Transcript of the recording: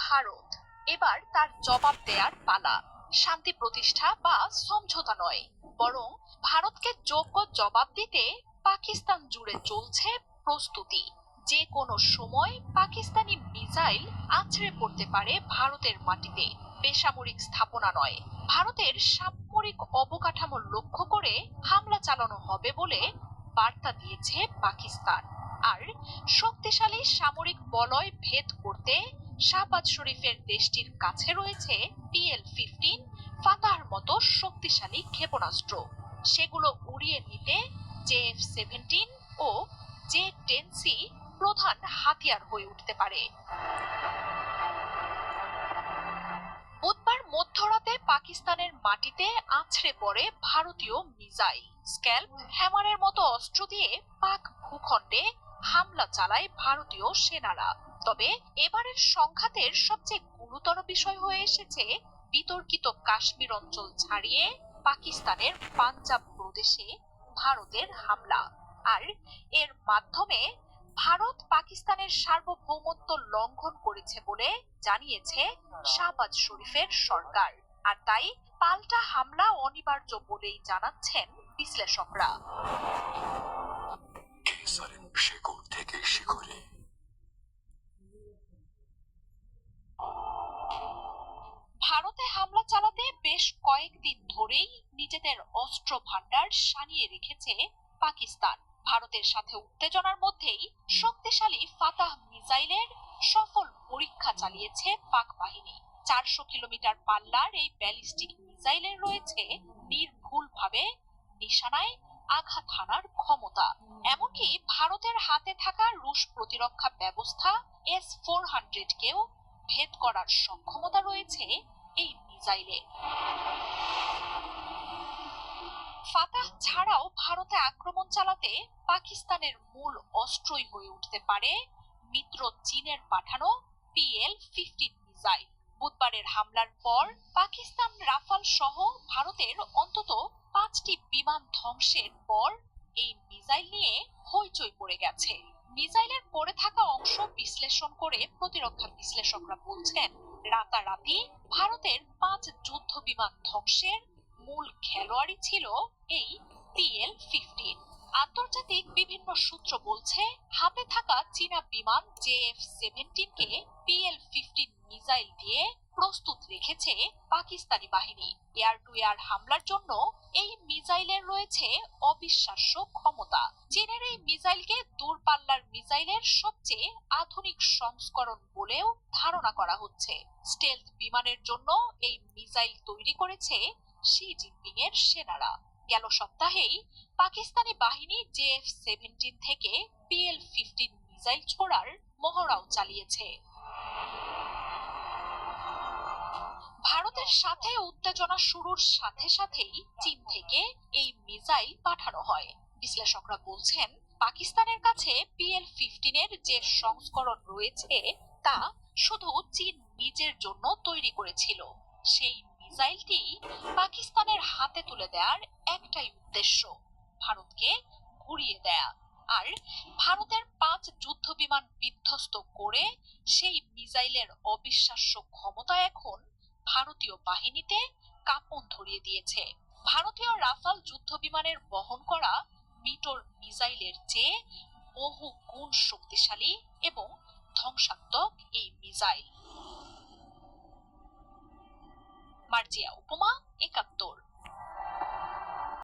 ভারত এবার তার জবাব দেয়ার পালা। শান্তি প্রতিষ্ঠা বা সমঝোতা নয়, বরং ভারতকে যোগ্য জবাব দিতে পাকিস্তান জুড়ে চলছে প্রস্তুতি। যে কোনো সময় পাকিস্তানি মিসাইল আছড়ে পড়তে পারে ভারতের মাটিতে। বেসামরিক স্থাপনা নয়, ভারতের সামরিক অবকাঠামো লক্ষ্য করে হামলা চালানো হবে বলে বার্তা দিয়েছে পাকিস্তান। আর শক্তিশালী সামরিক বলয় ভেদ করতে শাহবাজ শরীফের দেশটির কাছে রয়েছে PL-15 ফাতাহর মতো শক্তিশালী ক্ষেপণাস্ত্র। সেগুলো উড়িয়ে নিতে JF-17 ও J-10C প্রধান হাতিয়ার হয়ে উঠতে পারে। বুধবার মধ্যরাতে পাকিস্তানের মাটিতে আছড়ে পড়ে ভারতীয় মিসাইল। স্ক্যালপ হ্যামারের মতো অস্ত্র দিয়ে পাক ভূখণ্ডে হামলা চালায় ভারতীয় সেনারা। তবে এবারের সংঘাতের সবচেয়ে গুরুতর বিষয় হয়ে এসেছে বিতর্কিত কাশ্মীর অঞ্চল ছাড়িয়ে পাকিস্তানের পাঞ্জাব প্রদেশে ভারতের হামলা। আর এর মাধ্যমে ভারত পাকিস্তানের সার্বভৌমত্ব লঙ্ঘন করেছে বলে জানিয়েছে শাহবাজ শরীফের সরকার। আর তাই পাল্টা হামলা অনিবার্য বলেই জানাচ্ছেন বিশ্লেষকরা। ভারতে হামলা চালাতে বেশ কয়েকদিন ধরেই নিজেদের অস্ত্র ভান্ডার সানিয়ে রেখেছে পাকিস্তান। ভারতের সাথে উত্তেজনার মধ্যেই শক্তিশালী ফাতাহ মিসাইলের সফল পরীক্ষা চালিয়েছে পাক বাহিনী। 400 কিলোমিটার পাল্লার এই ব্যালিস্টিক মিসাইলের রয়েছে নির্ভুলভাবে নিশানায় আঘাত হানার ক্ষমতা। এমনকি ভারতের হাতে থাকা রুশ প্রতিরক্ষা ব্যবস্থা S-400 কেও ভেদ করার সক্ষমতা রয়েছে এই মিসাইলের। ফাতাহ ছাড়াও ভারতে আক্রমণ চালাতে পাকিস্তানের মূল অস্ত্রই হয়ে উঠতে পারে মিত্র চীনের পাঠানো PL-15 মিসাইল। বুধবারের হামলার পর পাকিস্তান রাফাল সহ ভারতের অন্তত 5টি বিমান ধ্বংসের পর এই মিসাইল নিয়ে হইচই পড়ে গেছে। মিসাইলের পড়ে থাকা অংশ বিশ্লেষণ করে প্রতিরক্ষা বিশ্লেষকরা বলছেন, রাতারাতি ভারতের 5 যুদ্ধ বিমান ধ্বংসের মূল খেলোয়াড়ই ছিল এই PL-15। আন্তর্জাতিক বিভিন্ন সূত্র বলছে, হাতে থাকা চীনা বিমান JF-17 কে PL-15 মিসাইল দিয়ে প্রস্তুত রেখেছে পাকিস্তানি বাহিনী। এয়ার টু এয়ার হামলার জন্য এই মিসাইলের রয়েছে অবিশ্বাস্য ক্ষমতা। চীনের এই মিসাইলকে দূরপাল্লার মিসাইলের সবচেয়ে আধুনিক সংস্করণ বলেও ধারণা করা হচ্ছে। স্টেলথ বিমানের জন্য এই মিসাইল তৈরি করেছে শি জিনপিং এর সেনারা। গেল সপ্তাহেই পাকিস্তানি বাহিনী JF-17 থেকে PL-15 মিসাইল ছোড়ার মহড়াও চালিয়েছে। ভারতের সাথে উত্তেজনা শুরুর সাথে সাথেই চীন থেকে এই মিসাইল পাঠানো হয়। বিশ্লেষকরা বলছেন, পাকিস্তানের কাছে PL-15 এর যে সংস্করণ রয়েছে তা শুধু চীন নিজের জন্য তৈরি করেছিল। সেই মিসাইলটি পাকিস্তানের হাতে তুলে দেওয়ার একটাই উদ্দেশ্য, ভারতকে ঘুরিয়ে দেয়া। আর ভারতের 5 যুদ্ধ বিমান বিধ্বস্ত করে সেই মিসাইলের অবিশ্বাস্য ক্ষমতা এখন ভারতীয় বাহিনীতে কাঁপন ধরিয়ে দিয়েছে। ভারতীয় রাফাল যুদ্ধ বিমানের বহন করা মিটোর মিসাইলের চেয়ে বহু গুণ শক্তিশালী এবং ধ্বংসাত্মক এই মিসাইল। মার্জিয়া উপমা, 71।